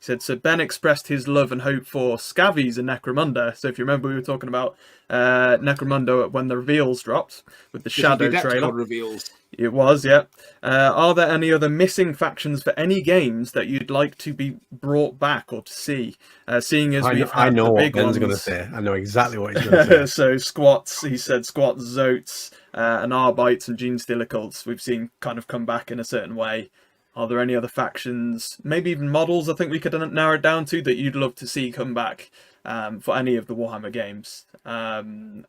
said, so Ben expressed his love and hope for Scavies and Necromunda. So if you remember, we were talking about Necromunda when the reveals dropped with the Shadow trailer. Reveals. It was, yeah. Are there any other missing factions for any games that you'd like to be brought back or to see? Seeing as I know the what big Ben's ones. going to say. I know exactly what he's going to say. So Squats, he said Squats, Zotes, and Arbites and Gene Stealer cults we've seen kind of come back in a certain way. Are there any other factions, maybe even models I think we could narrow it down to, that you'd love to see come back for any of the Warhammer games?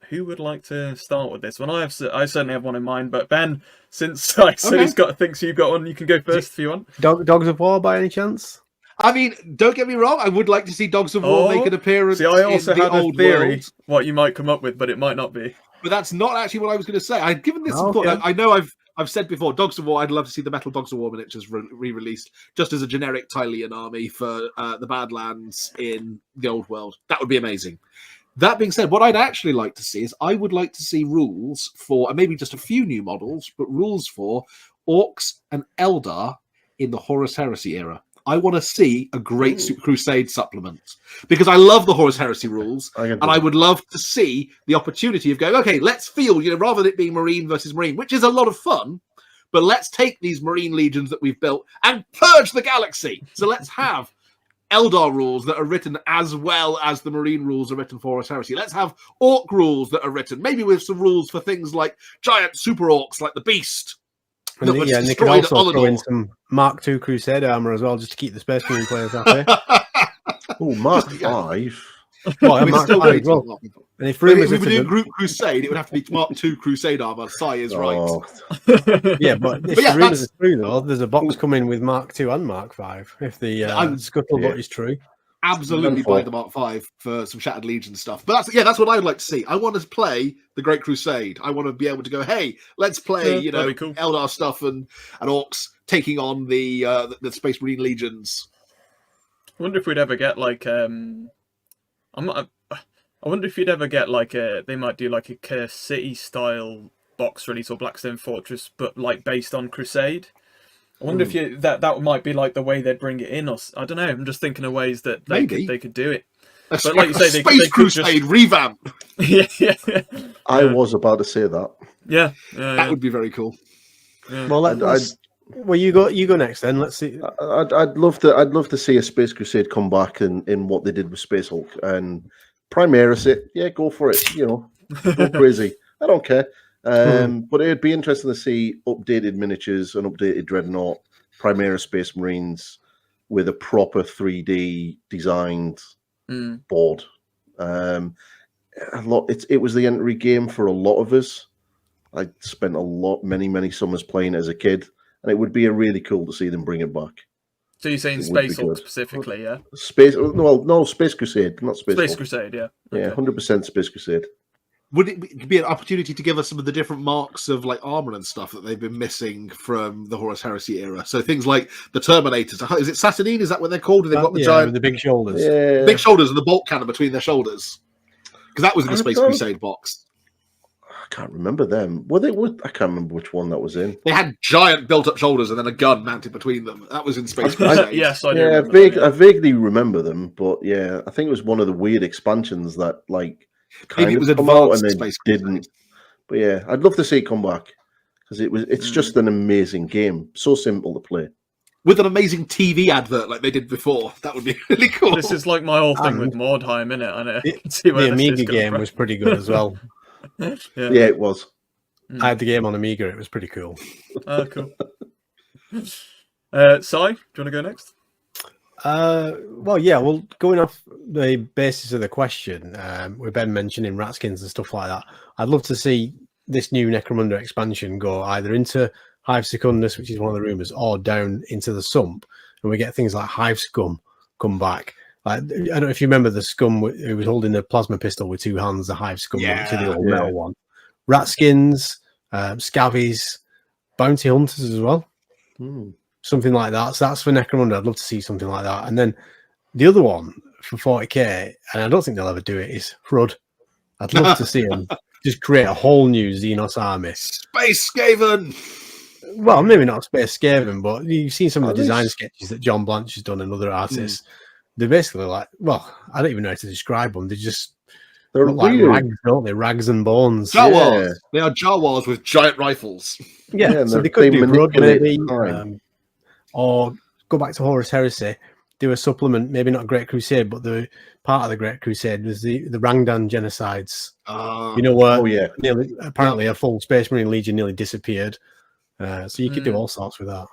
Who would like to start with this one? I certainly have one in mind, but Ben, since I said thinks you've got one, you can go first if you want. Dogs of War by any chance? I mean, don't get me wrong. I would like to see Dogs of War make an appearance. See, I also in the had a old theory world, what you might come up with, but it might not be. but that's not actually what I was going to say. I've given this some thought. I know I've said before, Dogs of War. I'd love to see the Metal Dogs of War miniatures re-released, just as a generic Tylean army for the Badlands in the old world. That would be amazing. That being said, what I'd actually like to see is I would like to see rules for, and maybe just a few new models, but rules for Orcs and Eldar in the Horus Heresy era. I want to see a great Super Crusade supplement because I love the Horus Heresy rules, and I would love to see the opportunity of going, okay, let's field, rather than it being Marine versus Marine, which is a lot of fun, but let's take these Marine legions that we've built and purge the galaxy. So let's have Eldar rules that are written as well as the Marine rules are written for Horus Heresy. Let's have Orc rules that are written, maybe with some rules for things like giant super orcs like the Beast. And they could also throw in some Mark II Crusade armor as well, just to keep the Space Marine players happy. Oh, Mark 5. Well, Mark 5 as well. And if we were doing Group Crusade, it would have to be Mark II Crusade armor. Sai is right. Yeah, but if the rumors are true, though, there's a box coming with Mark II and Mark 5. If the scuttlebutt is true. Absolutely buy the Mark 5 for some Shattered Legion stuff. But that's what I would like to see. I want to play the Great Crusade. I want to be able to go, hey, let's play, cool. Eldar stuff and Orcs taking on the Space Marine legions. I wonder if we'd ever get I wonder if you'd ever get they might do like a Curse City style box release or Blackstone Fortress, but based on Crusade. I wonder if that might be the way they'd bring it in, or I don't know. I'm just thinking of ways that they could do it. But like you say, Space Crusade revamp. Yeah. I was about to say that. Yeah, that would be very cool. Yeah. Well, you go next then. Let's see. I'd love to see a Space Crusade come back in what they did with Space Hulk and Primaris it. Yeah, go for it. Go crazy. I don't care. But it'd be interesting to see updated miniatures, an updated Dreadnought, Primaris Space Marines with a proper 3D designed board. It was the entry game for a lot of us. I spent many summers playing it as a kid, and it would be really cool to see them bring it back. So you're saying Space Hulk specifically, yeah? Space Crusade, not Space Hulk. Crusade, yeah. Okay. Yeah, 100% Space Crusade. Would it be an opportunity to give us some of the different marks of armor and stuff that they've been missing from the Horus Heresy era? So things like the Terminators. Is it Saturnine? Is that what they're called? They've got the giant, the big shoulders, big shoulders, and the bolt cannon between their shoulders. Because that was in the Space Crusade box. I can't remember them. I can't remember which one that was in. They had giant built-up shoulders and then a gun mounted between them. That was in Space Crusade. Yes, I do. I vaguely remember them, but yeah, I think it was one of the weird expansions that maybe it was advanced and then didn't. But yeah, I'd love to see it come back because it's just an amazing game, so simple to play. With an amazing TV advert like they did before, that would be really cool. This is like my whole thing with Mordheim, innit? I know. The Amiga game was pretty good as well. Yeah, it was. I had the game on Amiga. It was pretty cool. Oh, cool. Si, do you want to go next? Well, going off the basis of the question, with Ben mentioning Ratskins and stuff like that, I'd love to see this new Necromunda expansion go either into Hive Secundus, which is one of the rumours, or down into the Sump, and we get things like Hive Scum come back. I don't know if you remember the Scum who was holding the plasma pistol with two hands, the Hive Scum, which is the old metal one. Ratskins, Scavies, Bounty Hunters as well. Something like that. So that's for Necromunda. I'd love to see something like that. And then the other one for 40k, and I don't think they'll ever do it, is Hrud. I'd love to see them just create a whole new Xenos army. Space Skaven! Well, maybe not Space Skaven, but you've seen some of the design sketches that John Blanche has done and other artists. they're basically like, well, I don't even know how to describe them. They just They're look like weird. rags, don't they? Rags and bones. Jawas. Yeah. They are Jawas with giant rifles. Yeah, and so they they could do Blood, manipulate maybe, time. or go back to Horus Heresy, do a supplement, maybe not Great Crusade, but the part of the Great Crusade was the Rangdan genocides. You know, where Oh, yeah. apparently a full Space Marine Legion nearly disappeared. So you could do all sorts with that.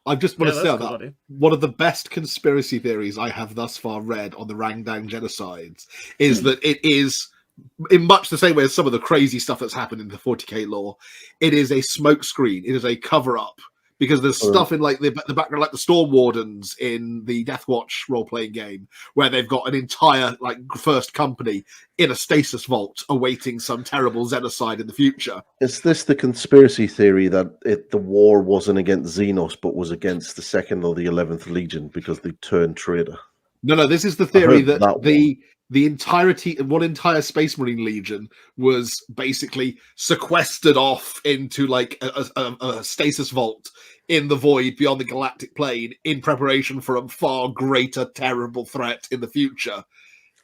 I just want to say that's that cool, buddy. one of the best conspiracy theories I have thus far read on the Rangdan genocides is that it is, in much the same way as some of the crazy stuff that's happened in the 40k lore, it is a smokescreen. It is a cover-up. Because there's stuff in like the background, like the Storm Wardens in the Deathwatch role-playing game, where they've got an entire like first company in a stasis vault awaiting some terrible genocide in the future. Is this the conspiracy theory that the war wasn't against Xenos, but was against the 2nd or the 11th Legion because they turned traitor? No, this is the theory heard that that the entirety, one entire Space Marine Legion was basically sequestered off into like a stasis vault in the void beyond the galactic plane in preparation for a far greater, terrible threat in the future.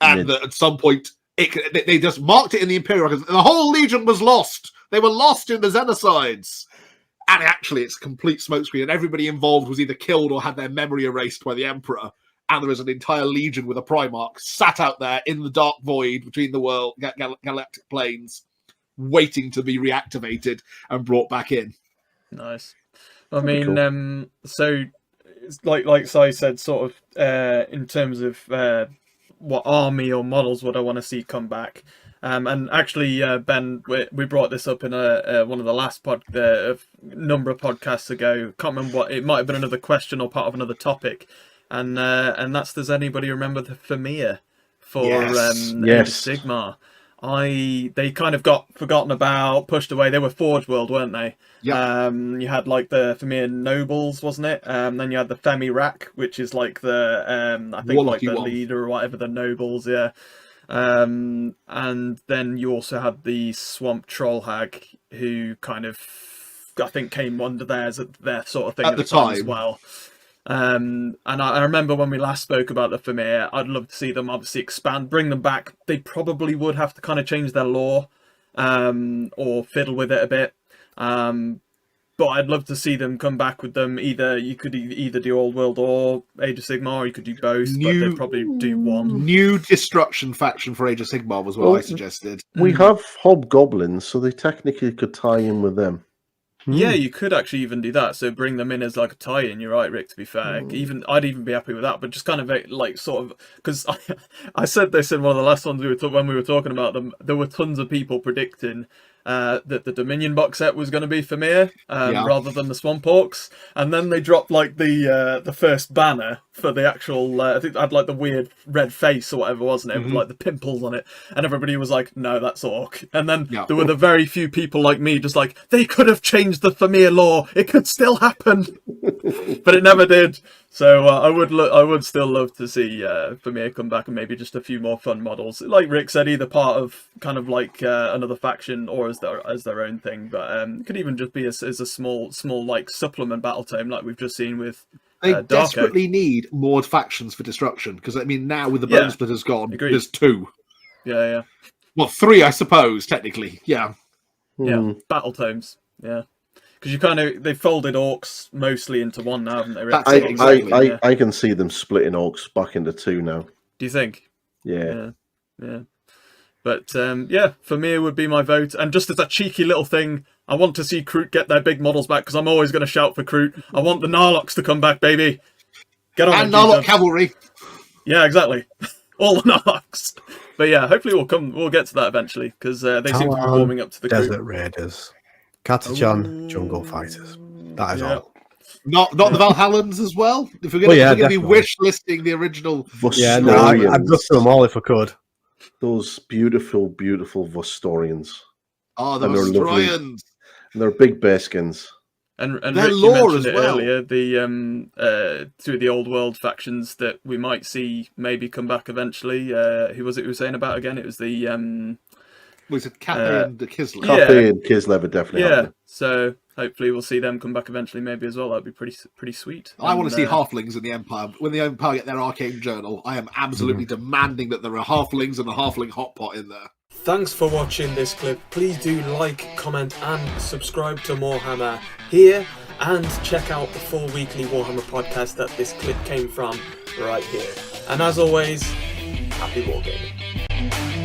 And that at some point, they just marked it in the Imperial records. The whole Legion was lost. They were lost in the genocides. And actually, it's a complete smokescreen, and everybody involved was either killed or had their memory erased by the Emperor. And there is an entire legion with a Primarch sat out there in the dark void between the world galactic planes, waiting to be reactivated and brought back in. Nice. I That'd be mean, so it's like Si said, sort of in terms of what army or models would I want to see come back. And actually, Ben, we brought this up in one of the last number of podcasts ago. Can't remember what it might have been, another question or part of another topic. And that's, does anybody remember the Famir for Yes. Age of Sigmar? They kind of got forgotten about, pushed away. They were Forge World, weren't they? Yeah. You had like the Famir Nobles, wasn't it? Then you had the Femi Rak, which is like the I think like the leader or whatever, the nobles, yeah. And then you also had the Swamp Troll Hag, who kind of I think came under their sort of thing at the time as well. And I remember when we last spoke about the Famir, I'd love to see them obviously expand, bring them back. They probably would have to kind of change their lore, or fiddle with it a bit. But I'd love to see them come back with them. You could either do Old World or Age of Sigmar, or you could do both, but they'd probably do one. New Destruction faction for Age of Sigmar was what I suggested. We have Hobgoblins, so they technically could tie in with them. Yeah, you could actually even do that. So bring them in as like a tie-in. You're right, Rick. To be fair, I'd even be happy with that. But just kind of like sort of, because I said this in one of the last ones when we were talking about them. There were tons of people predicting that the Dominion box set was going to be Famir rather than the Swamp Orcs, and then they dropped like the first banner for the actual. I think it had like the weird red face or whatever, wasn't it? With like the pimples on it, and everybody was like, "No, that's Orc." And then there were the very few people like me, just like they could have changed the Famir lore. It could still happen, but it never did. So I would still love to see Famir come back and maybe just a few more fun models, like Rick said, either part of kind of like another faction or as their own thing. But it could even just be as a small like supplement battle tome, like we've just seen with. They desperately need more factions for Destruction, because I mean now with the Bone Splitters gone, there's 2. Yeah. Well, 3, I suppose, technically. Yeah. Yeah, battle tomes. Yeah. Because they folded Orcs mostly into one now, haven't they? That's it, exactly. I can see them splitting Orcs back into 2 now. Do you think? Yeah. But Famir would be my vote. And just as a cheeky little thing, I want to see Kroot get their big models back, because I'm always going to shout for Kroot. I want the Narloks to come back, baby. Get on and Narlock Cavalry. Yeah, exactly. All the Narloks. But yeah, hopefully we'll get to that eventually, because they seem to be warming up to the Desert Raiders. Katachan, Jungle Fighters. That is all. Not the Valhallans as well? If we're going to be wish listing the original... Yeah, no, I'd look through them all if I could. Those beautiful, beautiful Vostorians. Oh, the Vostorians. And they're big bearskins. And their Rick, lore you mentioned as it well. earlier, the two of the old world factions that we might see maybe come back eventually. Who was it who was saying about again? It was the Was it Cathay and Kislev? Cathay and Kislev are definitely happening. So hopefully we'll see them come back eventually, maybe as well. That'd be pretty sweet. I want to see halflings in the Empire. When the Empire get their arcane journal, I am absolutely demanding that there are halflings and a halfling hot pot in there. Thanks for watching this clip. Please do like, comment and subscribe to Morehammer here, and check out the full weekly Warhammer podcast that this clip came from right here. And as always, happy wargaming.